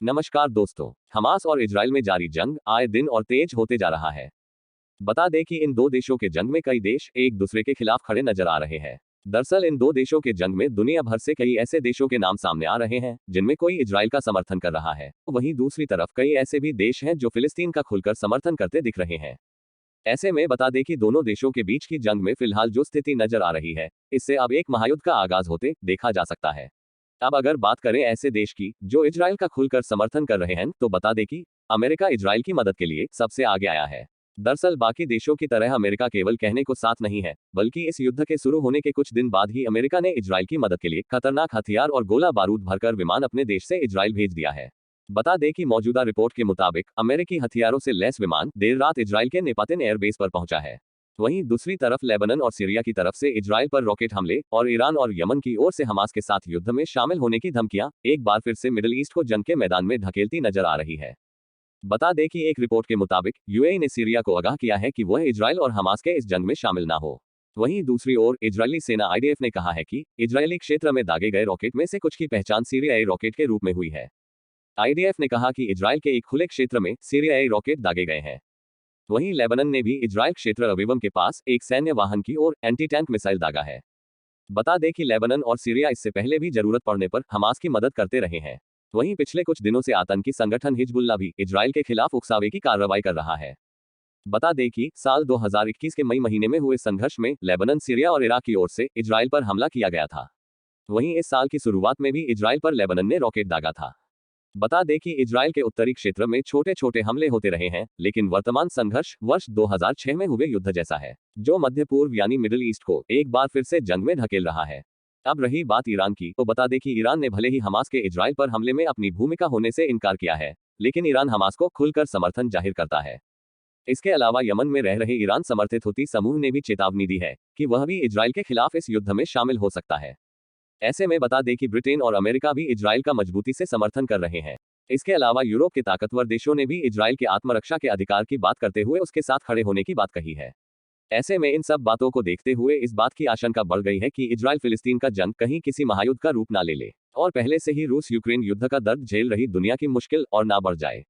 नमस्कार दोस्तों। हमास और इजराइल में जारी जंग आए दिन और तेज होते जा रहा है। बता दें कि इन दो देशों के जंग में कई देश एक दूसरे के खिलाफ खड़े नजर आ रहे हैं। दरअसल इन दो देशों के जंग में दुनिया भर से कई ऐसे देशों के नाम सामने आ रहे हैं जिनमें कोई इजराइल का समर्थन कर रहा है, वहीं दूसरी तरफ कई ऐसे भी देश हैं जो फिलिस्तीन का खुलकर समर्थन करते दिख रहे हैं। ऐसे में बता दें कि दोनों देशों के बीच की जंग में फिलहाल जो स्थिति नजर आ रही है, इससे अब एक महायुद्ध का आगाज होते देखा जा सकता है। अब अगर बात करें ऐसे देश की जो इजराइल का खुलकर समर्थन कर रहे हैं, तो बता दें कि अमेरिका इजराइल की मदद के लिए सबसे आगे आया है। दरअसल बाकी देशों की तरह अमेरिका केवल कहने को साथ नहीं है, बल्कि इस युद्ध के शुरू होने के कुछ दिन बाद ही अमेरिका ने इजराइल की मदद के लिए खतरनाक हथियार और गोला बारूद भरकर विमान अपने देश से इजराइल भेज दिया है। बता दें कि मौजूदा रिपोर्ट के मुताबिक अमेरिकी हथियारों से लैस विमान देर रात इजराइल के नेपातिन एयरबेस पर पहुंचा है। वहीं दूसरी तरफ लेबनान और सीरिया की तरफ से इजराइल पर रॉकेट हमले और ईरान और यमन की ओर से हमास के साथ युद्ध में शामिल होने की धमकियां एक बार फिर से मिडिल ईस्ट को जंग के मैदान में धकेलती नजर आ रही है। बता दें कि एक रिपोर्ट के मुताबिक यूएई ने सीरिया को आगाह किया है कि वह इजराइल और हमास के इस जंग में शामिल ना हो। वहीं दूसरी ओर इजरायली सेना आईडीएफ ने कहा है कि इजरायली क्षेत्र में दागे गए रॉकेट में से कुछ की पहचान सीरियाई रॉकेट के रूप में हुई है। आईडीएफ ने कहा कि इजराइल के एक खुले क्षेत्र में सीरियाई रॉकेट दागे गए हैं। वहीं लेबनान ने भी इजराइल क्षेत्र अवीवम के पास एक सैन्य वाहन की ओर एंटी टैंक मिसाइल दागा है। बता दें कि लेबनान और सीरिया इससे पहले भी जरूरत पड़ने पर हमास की मदद करते रहे हैं। वहीं पिछले कुछ दिनों से आतंकी संगठन हिजबुल्लाह भी इजराइल के खिलाफ उकसावे की कार्रवाई कर रहा है। बता दें कि साल 2021 के मई महीने में हुए संघर्ष में लेबनान, सीरिया और इराक की ओर से इजराइल पर हमला किया गया था। वहीं इस साल की शुरुआत में भी इजराइल पर लेबनान ने रॉकेट दागा था। बता दें कि इजराइल के उत्तरी क्षेत्र में छोटे छोटे हमले होते रहे हैं, लेकिन वर्तमान संघर्ष वर्ष 2006 में हुए युद्ध जैसा है, जो मध्य पूर्व यानी मिडिल ईस्ट को एक बार फिर से जंग में धकेल रहा है। अब रही बात ईरान की, तो बता दें कि ईरान ने भले ही हमास के इजराइल पर हमले में अपनी भूमिका होने से इनकार किया है, लेकिन ईरान हमास को खुलकर समर्थन जाहिर करता है। इसके अलावा यमन में रह रहे ईरान समर्थित हुती समूह ने भी चेतावनी दी है कि वह भी इजराइल के खिलाफ इस युद्ध में शामिल हो सकता है। ऐसे में बता दें कि ब्रिटेन और अमेरिका भी इजराइल का मजबूती से समर्थन कर रहे हैं। इसके अलावा यूरोप के ताकतवर देशों ने भी इजराइल के आत्मरक्षा के अधिकार की बात करते हुए उसके साथ खड़े होने की बात कही है। ऐसे में इन सब बातों को देखते हुए इस बात की आशंका बढ़ गई है कि इजराइल फिलिस्तीन का जंग कहीं किसी महायुद्ध का रूप ना ले ले और पहले से ही रूस यूक्रेन युद्ध का दर्द झेल रही दुनिया की मुश्किल और ना बढ़ जाए।